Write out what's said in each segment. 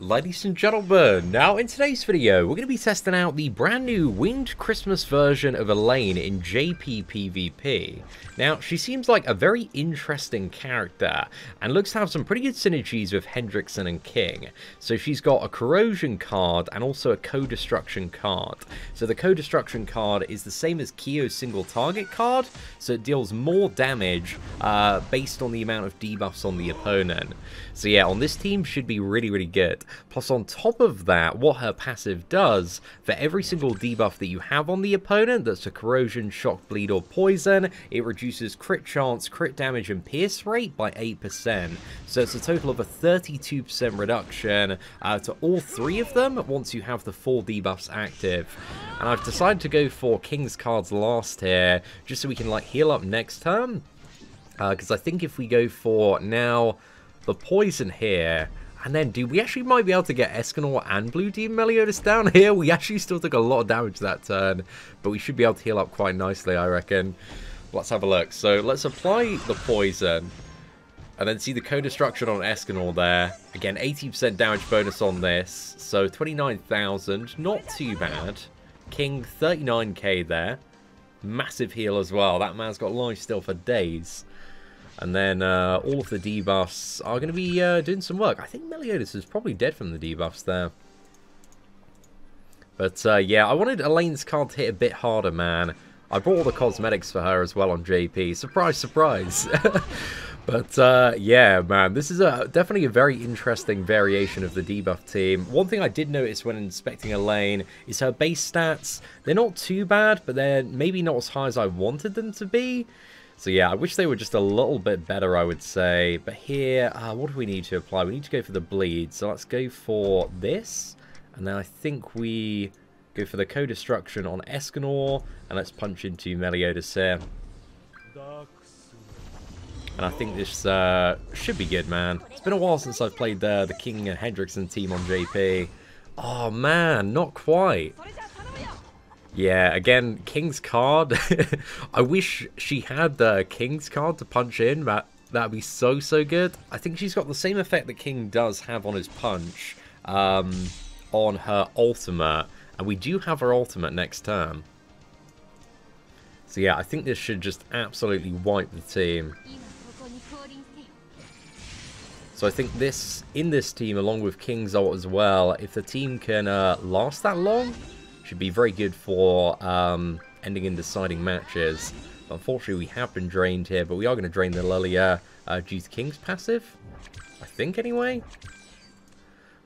Ladies and gentlemen, now in today's video, we're going to be testing out the brand new Winged Christmas version of Elaine in JP PvP. Now, she seems like a very interesting character, and looks to have some pretty good synergies with Hendrickson and King. So she's got a Corrosion card, and also a Co-Destruction card. So the Co-Destruction card is the same as Kyo's single target card, so it deals more damage based on the amount of debuffs on the opponent. So yeah, on this team should be really good. Plus on top of that, what her passive does, for every single debuff that you have on the opponent, that's a Corrosion, Shock, Bleed or Poison, it reduces crit chance, crit damage and pierce rate by 8%. So it's a total of a 32% reduction to all three of them once you have the 4 debuffs active. And I've decided to go for King's cards last here, just so we can like heal up next turn. Because I think if we go for now the poison here, and then, dude, we actually might be able to get Escanor and Blue Demon Meliodas down here. We actually still took a lot of damage that turn, but we should be able to heal up quite nicely, I reckon. Let's have a look. So let's apply the poison, and then see the Co-Destruction on Escanor there. Again, 80% damage bonus on this, so 29,000, not too bad. King, 39k there. Massive heal as well. That man's got life still for days. And then all of the debuffs are going to be doing some work. I think Meliodas is probably dead from the debuffs there. But yeah, I wanted Elaine's card to hit a bit harder, man. I brought all the cosmetics for her as well on JP. Surprise, surprise. But yeah, man, this is definitely a very interesting variation of the debuff team. One thing I did notice when inspecting Elaine is her base stats. They're not too bad, but they're maybe not as high as I wanted them to be. So yeah, I wish they were just a little bit better, I would say. But here, what do we need to apply? We need to go for the bleed. So let's go for this. And then I think we go for the Co-Destruction on Escanor. And let's punch into Meliodas here. And I think this should be good, man. It's been a while since I've played the King and Hendrickson team on JP. Oh man, not quite. Yeah, again, King's card. I wish she had the King's card to punch in. That'd be so good. I think she's got the same effect that King does have on his punch on her ultimate. And we do have her ultimate next turn. So yeah, I think this should just absolutely wipe the team. So I think in this team, along with King's ult as well, if the team can last that long, should be very good for ending in deciding matches. But unfortunately, we have been drained here, but we are going to drain the Lilia due to King's passive. I think, anyway.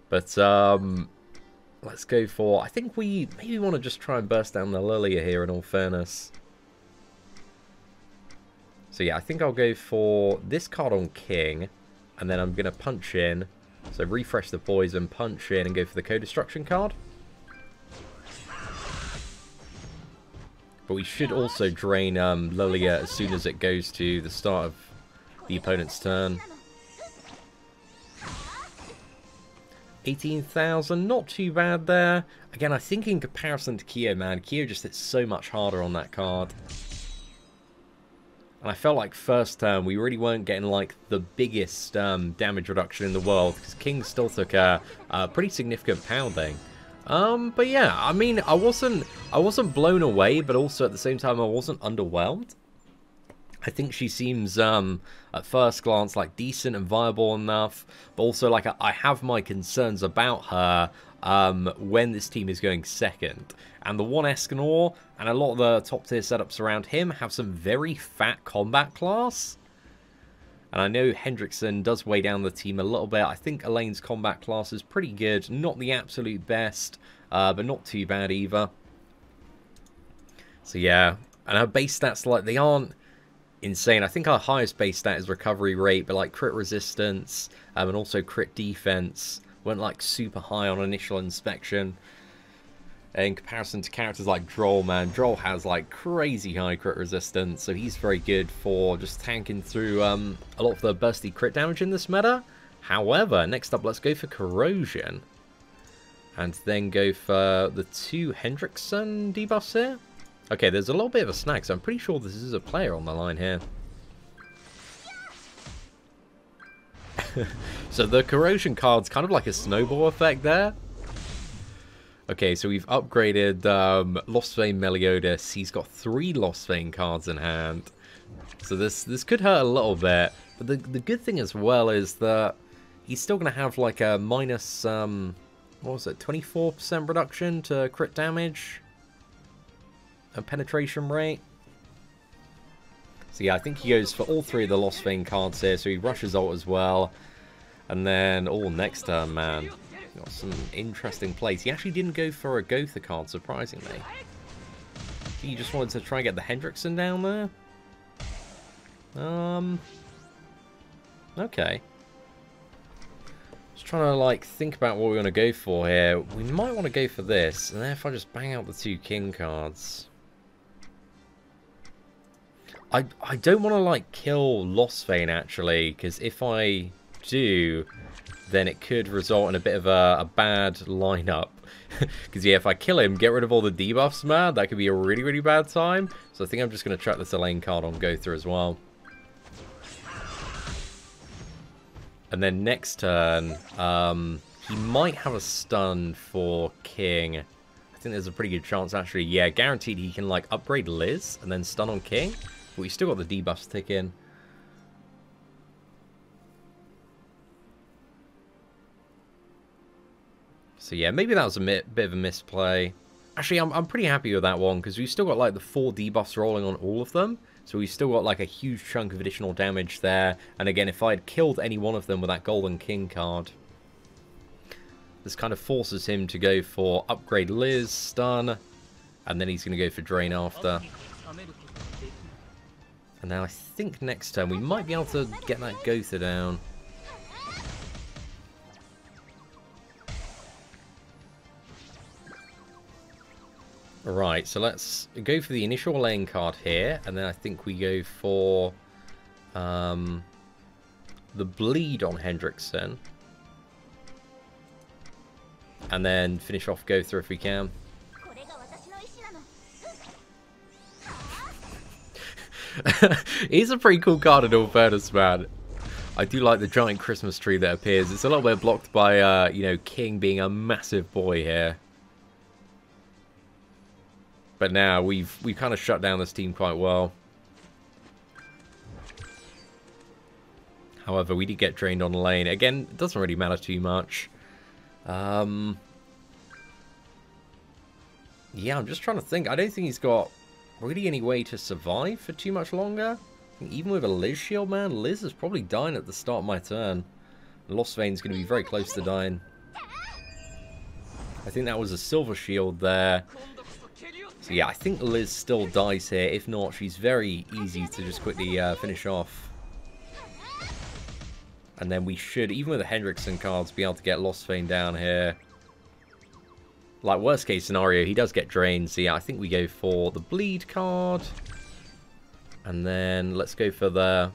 But let's go for... I think we maybe want to just try and burst down the Lilia here, in all fairness. So yeah, I think I'll go for this card on King. And then I'm going to punch in. So refresh the poison, punch in, and go for the Co-Destruction card. But we should also drain Lilia as soon as it goes to the start of the opponent's turn. 18,000, not too bad there. Again, I think in comparison to Kyo, man, Kyo just hits so much harder on that card. And I felt like first turn we really weren't getting like the biggest damage reduction in the world, because King still took a pretty significant pounding. But yeah, I mean, I wasn't blown away, but also at the same time I wasn't underwhelmed. I think she seems at first glance like decent and viable enough, but also like I have my concerns about her when this team is going second. And the one Escanor and a lot of the top tier setups around him have some very fat combat class. And I know Hendrickson does weigh down the team a little bit. I think Elaine's combat class is pretty good. Not the absolute best, but not too bad either. So yeah, and her base stats, like, they aren't insane. I think our highest base stat is recovery rate, but like crit resistance and also crit defense weren't like super high on initial inspection. In comparison to characters like Droll, man, Droll has like crazy high crit resistance, so he's very good for just tanking through a lot of the bursty crit damage in this meta. However, next up, let's go for Corrosion. And then go for the 2 Hendrickson debuffs here. Okay, there's a little bit of a snag, so I'm pretty sure this is a player on the line here. So the corrosion card's kind of like a snowball effect there. Okay, so we've upgraded Lostbane Meliodas. He's got 3 Lostbane cards in hand. So this could hurt a little bit. But the good thing as well is that he's still going to have like a minus, what was it, 24% reduction to crit damage and penetration rate. So yeah, I think he goes for all 3 of the Lostbane cards here. So he rushes ult as well. And then, oh, next turn, man. Got some interesting plays. He actually didn't go for a Gotha card, surprisingly. He just wanted to try and get the Hendrickson down there. Okay. Just trying to, like, think about what we're going to go for here. We might want to go for this. And then if I just bang out the 2 king cards. I don't want to, like, kill Lostbane, actually. Because if I do, then it could result in a bit of a bad lineup. Because, yeah, if I kill him, get rid of all the debuffs, man, that could be a really, really bad time. So I think I'm just going to chuck this Elaine card on Gotha as well. And then next turn, he might have a stun for King. I think there's a pretty good chance, actually. Yeah, guaranteed he can, like, upgrade Liz and then stun on King. But we still got the debuffs ticking. So yeah, maybe that was a bit of a misplay. Actually, I'm pretty happy with that one, because we've still got like the 4 debuffs rolling on all of them. So we've still got like a huge chunk of additional damage there. And again, if I had killed any one of them with that Golden King card, this kind of forces him to go for upgrade Liz, stun, and then he's going to go for drain after. And now I think next turn we might be able to get that Gotha down. Right, so let's go for the initial Elaine card here, and then I think we go for the bleed on Hendrickson. And then finish off Gotha if we can. He's a pretty cool card in all fairness, man. I do like the giant Christmas tree that appears. It's a little bit blocked by, you know, King being a massive boy here. But now we've kind of shut down this team quite well. However, we did get drained on lane. Again, it doesn't really matter too much. Yeah, I'm just trying to think. I don't think he's got really any way to survive for too much longer. I think even with a Liz shield, man, Liz is probably dying at the start of my turn. Lostbane's going to be very close to dying. I think that was a silver shield there. So yeah, I think Liz still dies here. If not, she's very easy to just quickly finish off. And then we should, even with the Hendrickson cards, be able to get Lostbane down here. Like, worst case scenario, he does get drained. So yeah, I think we go for the bleed card. And then let's go for the...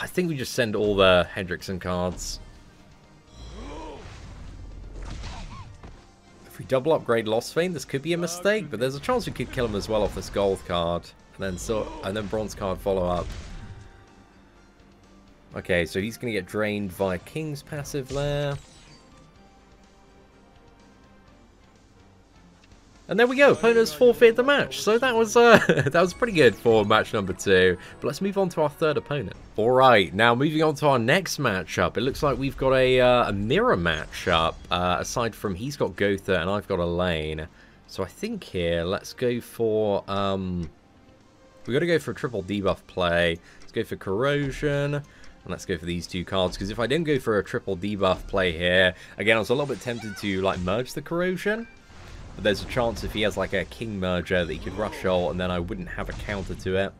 I think we just send all the Hendrickson cards. If we double upgrade Lostbane, this could be a mistake, but there's a chance we could kill him as well off this gold card. And then bronze card follow up. Okay, so he's going to get drained via King's passive there. And there we go, opponents forfeit the match. So that was that was pretty good for match number 2. But let's move on to our third opponent. Alright, now moving on to our next matchup. It looks like we've got a mirror matchup. Aside from he's got Gotha and I've got Elaine. So I think here, let's go for... we've got to go for a triple debuff play. Let's go for Corrosion. And let's go for these 2 cards. Because if I didn't go for a triple debuff play here... Again, I was a little bit tempted to like merge the Corrosion. But there's a chance if he has like a King merger that he could rush ult and then I wouldn't have a counter to it.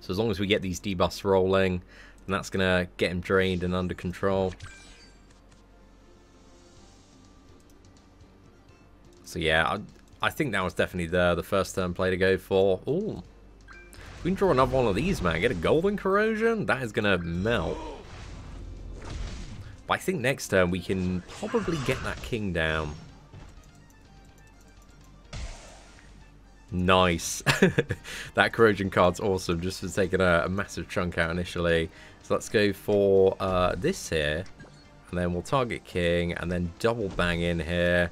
So as long as we get these debuffs rolling, then that's going to get him drained and under control. So yeah, I think that was definitely the first turn play to go for. Ooh. We can draw another one of these, man. Get a golden Corrosion? That is going to melt. But I think next turn we can probably get that King down. Nice. That corrosion card's awesome, just for taking a massive chunk out initially. So let's go for this here. And then we'll target King, and then double bang in here.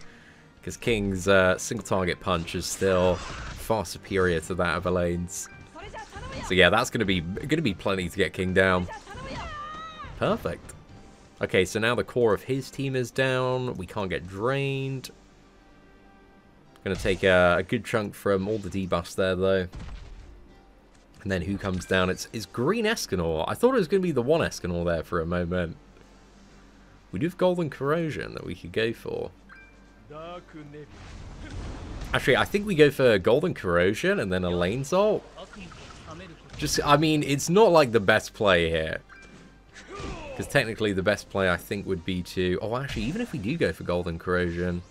Because King's single target punch is still far superior to that of Elaine's. So yeah, that's gonna be plenty to get King down. Perfect. Okay, so now the core of his team is down. We can't get drained. Gonna take a good chunk from all the debuffs there, though. And then who comes down? It's Green Escanor. I thought it was gonna be the one Escanor there for a moment. We do have Golden Corrosion that we could go for. Actually, I think we go for Golden Corrosion and then Elaine's ult. Just, I mean, it's not like the best play here. Because technically the best play, I think, would be to... Oh, actually, even if we do go for Golden Corrosion...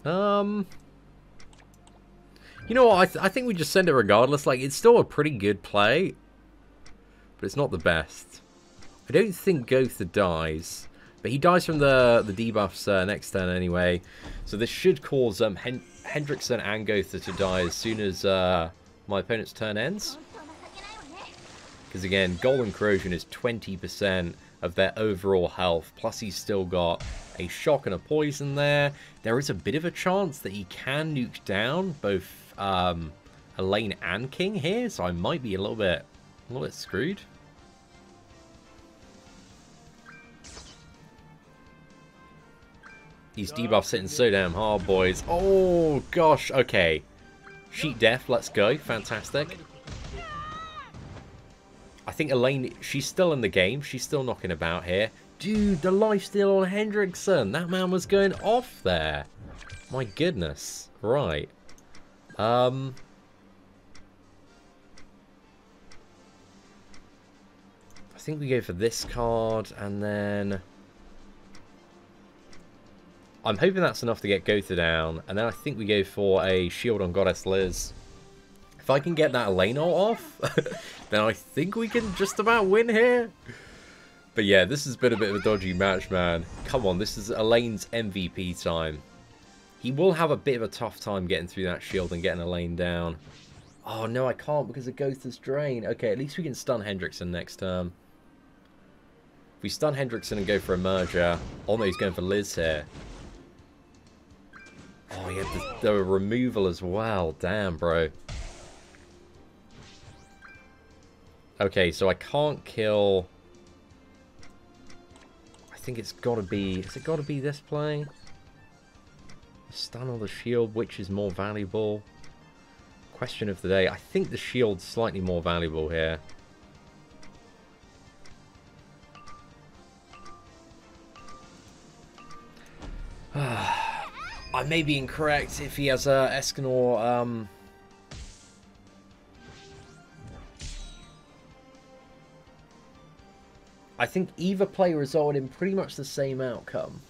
You know what, I think we just send it regardless. Like, it's still a pretty good play, but it's not the best. I don't think Gotha dies, but he dies from the debuffs next turn anyway. So this should cause Hendrickson and Gotha to die as soon as my opponent's turn ends. Because again, Golden Corrosion is 20% of their overall health, plus he's still got a shock and a poison there. There is a bit of a chance that he can nuke down both Elaine and King here, so I might be a little bit screwed. These debuffs hitting so damn hard, boys. Oh gosh, okay. Sheet Death, let's go. Fantastic. I think Elaine, she's still in the game. She's still knocking about here. Dude, the lifesteal on Hendrickson. That man was going off there. My goodness. Right. I think we go for this card, and then... I'm hoping that's enough to get Gotha down, and then I think we go for a shield on Goddess Liz. If I can get that Elaine ult off, then I think we can just about win here. But yeah, this has been a bit of a dodgy match, man. Come on, this is Elaine's MVP time. He will have a bit of a tough time getting through that shield and getting Elaine down. Oh no, I can't because of Gotha's Drain. Okay, at least we can stun Hendrickson next turn. If we stun Hendrickson and go for a merger... Oh no, he's going for Liz here. Oh, he had the removal as well. Damn, bro. Okay, so I can't kill... I think it's got to be... Has it got to be this play? The stun or the shield, which is more valuable? Question of the day. I think the shield's slightly more valuable here. I may be incorrect if he has a Escanor... I think either play resulted in pretty much the same outcome.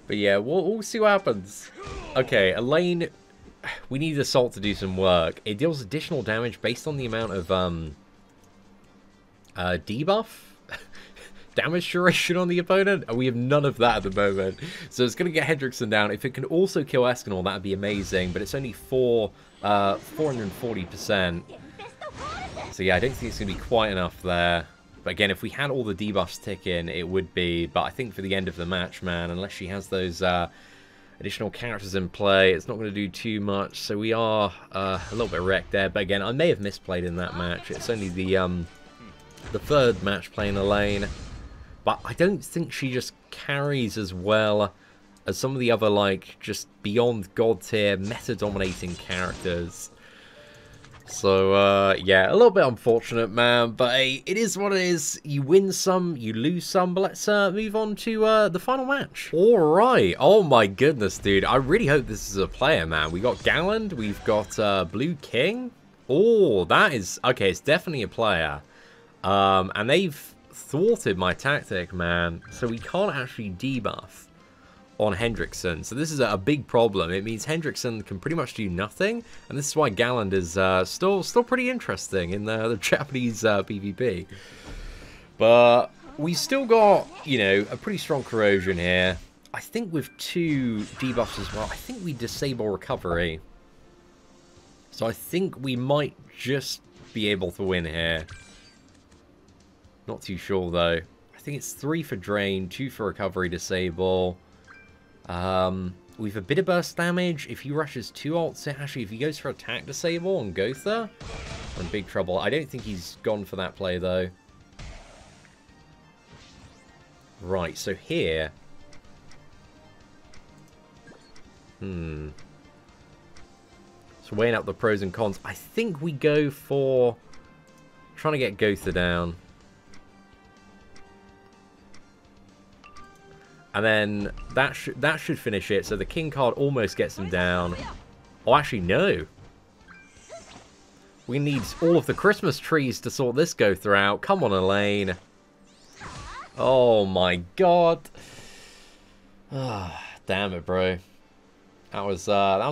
But yeah, we'll see what happens. Okay, Elaine, we need Assault to do some work. It deals additional damage based on the amount of debuff. Damage duration on the opponent, and we have none of that at the moment. So it's going to get Hendrickson down. If it can also kill Escanor, that would be amazing. But it's only 440%. So yeah, I don't think it's going to be quite enough there. But again, if we had all the debuffs ticking, it would be. But I think for the end of the match, man, unless she has those additional characters in play, it's not going to do too much. So we are a little bit wrecked there. But again, I may have misplayed in that match. It's only the third match playing Elaine. But I don't think she just carries as well as some of the other, like, just beyond god tier, meta-dominating characters. So, yeah, a little bit unfortunate, man. But, hey, it is what it is. You win some, you lose some. But let's move on to the final match. All right. Oh, my goodness, dude. I really hope this is a player, man. We got Galland. We've got Blue King. Oh, that is... Okay, it's definitely a player. And they've thwarted my tactic, man. So we can't actually debuff on Hendrickson. So this is a big problem. It means Hendrickson can pretty much do nothing, and this is why Galland is still pretty interesting in the Japanese PvP. But we still got, you know, a pretty strong corrosion here. I think with 2 debuffs as well, I think we disable recovery. So I think we might just be able to win here. Not too sure though. I think it's 3 for drain, 2 for recovery disable. With a bit of burst damage, if he rushes 2 ults, actually if he goes for attack disable on Gotha, we're in big trouble. I don't think he's gone for that play though. Right, so here... So weighing up the pros and cons, I think we go for trying to get Gotha down. And then that should finish it. So the king card almost gets him down. Oh, actually, no. We need all of the Christmas trees to sort this Gotha out. Come on, Elaine. Oh my god. Damn it, bro. That was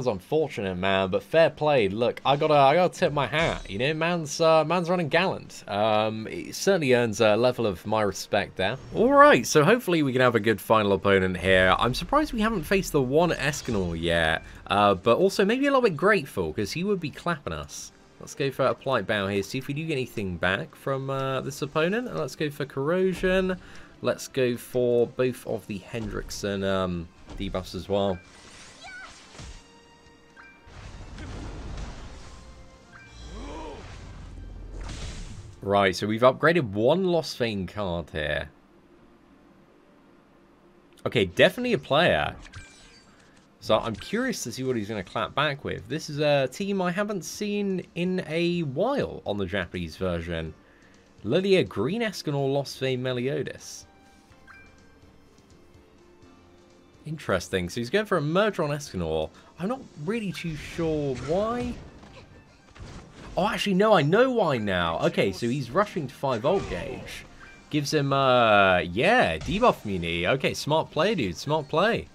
unfortunate, man. But fair play. Look, I gotta tip my hat. You know, man's running gallant. It certainly earns a level of my respect there. All right, so hopefully we can have a good final opponent here. I'm surprised we haven't faced the one Escanor yet, but also maybe a little bit grateful because he would be clapping us. Let's go for a polite bow here. See if we do get anything back from this opponent. And let's go for corrosion. Let's go for both of the Hendrickson debuffs as well. Right, so we've upgraded 1 Lost Vein card here. Okay, definitely a player. So I'm curious to see what he's going to clap back with. This is a team I haven't seen in a while on the Japanese version. Lilia, Green Escanor, Lost Vein, Meliodas. Interesting. So he's going for a merger on Escanor. I'm not really too sure why. Oh, actually, no, I know why now. Okay, so he's rushing to 5 ult gauge. Gives him, yeah, debuff muni. Okay, smart play, dude. Smart play.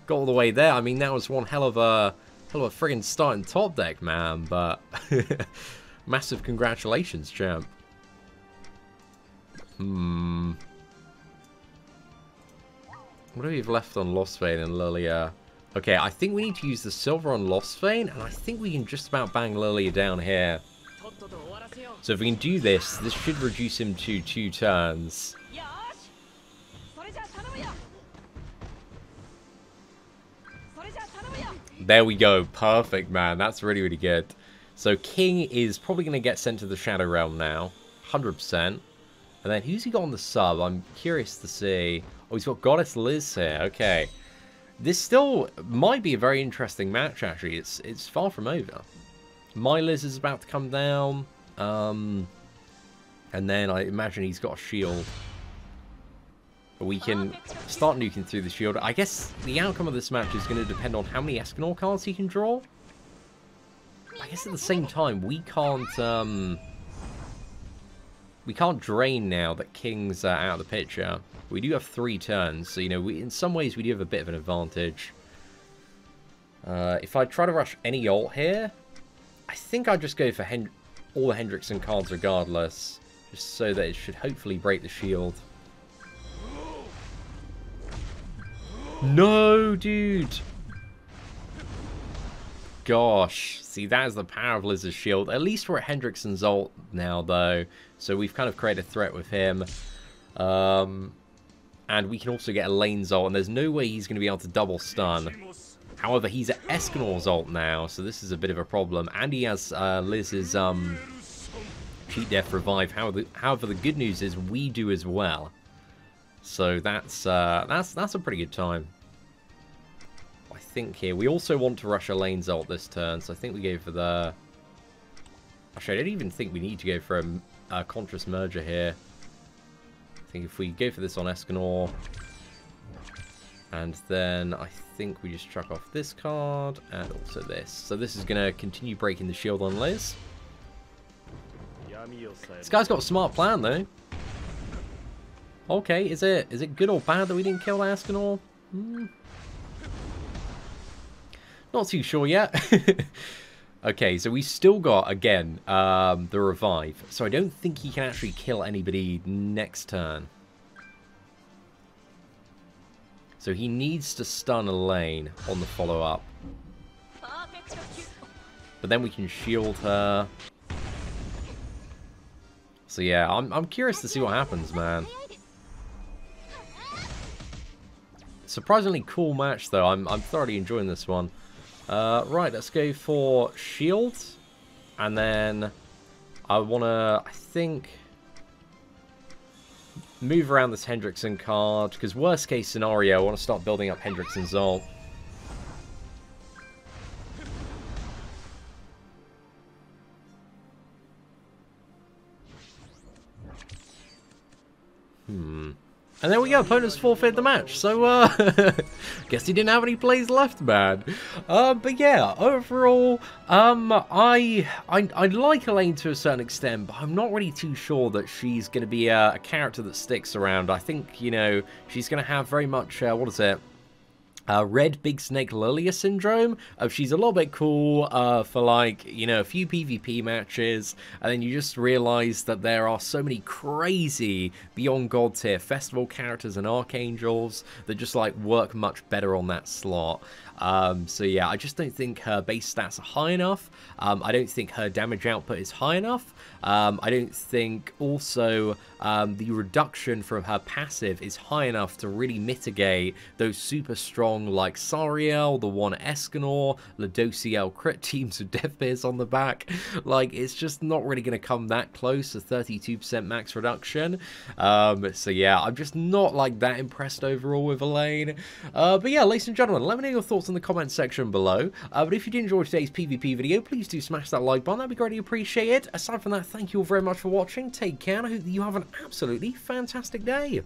Got all the way there. I mean, that was one hell of a friggin' starting top deck, man. But massive congratulations, champ. What do we have left on Lost Vein and Lilia? Okay, I think we need to use the silver on Lost Vein, and I think we can just about bang Lilia down here. So if we can do this, this should reduce him to 2 turns. There we go. Perfect, man. That's really, really good. So King is probably going to get sent to the Shadow Realm now. 100%. And then who's he got on the sub? I'm curious to see. Oh, he's got Goddess Liz here. Okay. This still might be a very interesting match, actually. It's far from over. My Liz is about to come down. And then I imagine he's got a shield. We can start nuking through the shield. I guess the outcome of this match is going to depend on how many Escanor cards he can draw. I guess at the same time, we can't drain now that King's out of the picture. We do have 3 turns, so, you know, in some ways we do have a bit of an advantage. If I try to rush any ult here, I think I'd just go for all the Hendrickson cards regardless, just so that it should hopefully break the shield. No, dude! Gosh, see, that is the power of Liz's shield. At least we're at Hendrickson's ult now, though, so we've kind of created a threat with him. And we can also get Elaine's ult, and there's no way he's going to be able to double stun. However, he's at Escanor's ult now, so this is a bit of a problem. And he has Liz's cheat death revive. However, the good news is we do as well. So that's a pretty good time. I think here we also want to rush Elaine's ult this turn, so I think we go for the. Actually, I don't even think we need to go for a Contrast Merger here. I think if we go for this on Escanor, and then I think we just chuck off this card and also this. So this is going to continue breaking the shield on Liz. This guy's got a smart plan though. Okay, is it good or bad that we didn't kill Escanor? Not too sure yet. Okay, so we still got, again, the revive. So I don't think he can actually kill anybody next turn. So he needs to stun Elaine on the follow-up. But then we can shield her. So yeah, I'm curious to see what happens, man. Surprisingly cool match, though. I'm thoroughly enjoying this one. Right, let's go for shield. And then I want to, I think, move around this Hendrickson card. Because worst case scenario, I want to start building up Hendrickson's ult. And there we go, opponents forfeit the match. So, guess he didn't have any plays left, man. But yeah, overall, I like Elaine to a certain extent, but I'm not really too sure that she's going to be a character that sticks around. I think, you know, she's going to have very much, what is it? Red Big Snake Lilia syndrome. She's a little bit cool for, like, you know, a few PvP matches, and then you just realize that there are so many crazy Beyond God tier festival characters and archangels that just, like, work much better on that slot. So yeah, I just don't think her base stats are high enough. I don't think her damage output is high enough. I don't think also the reduction from her passive is high enough to really mitigate those super strong like Sariel, the one Escanor, Ladociel crit teams with Death Beers on the back. Like, it's just not really going to come that close to 32% max reduction. So yeah, I'm just not like that impressed overall with Elaine. But yeah, ladies and gentlemen, let me know your thoughts in the comment section below. But if you did enjoy today's PvP video, please do smash that like button. That'd be greatly appreciated. Aside from that, thank you all very much for watching. Take care, and I hope that you have an absolutely fantastic day.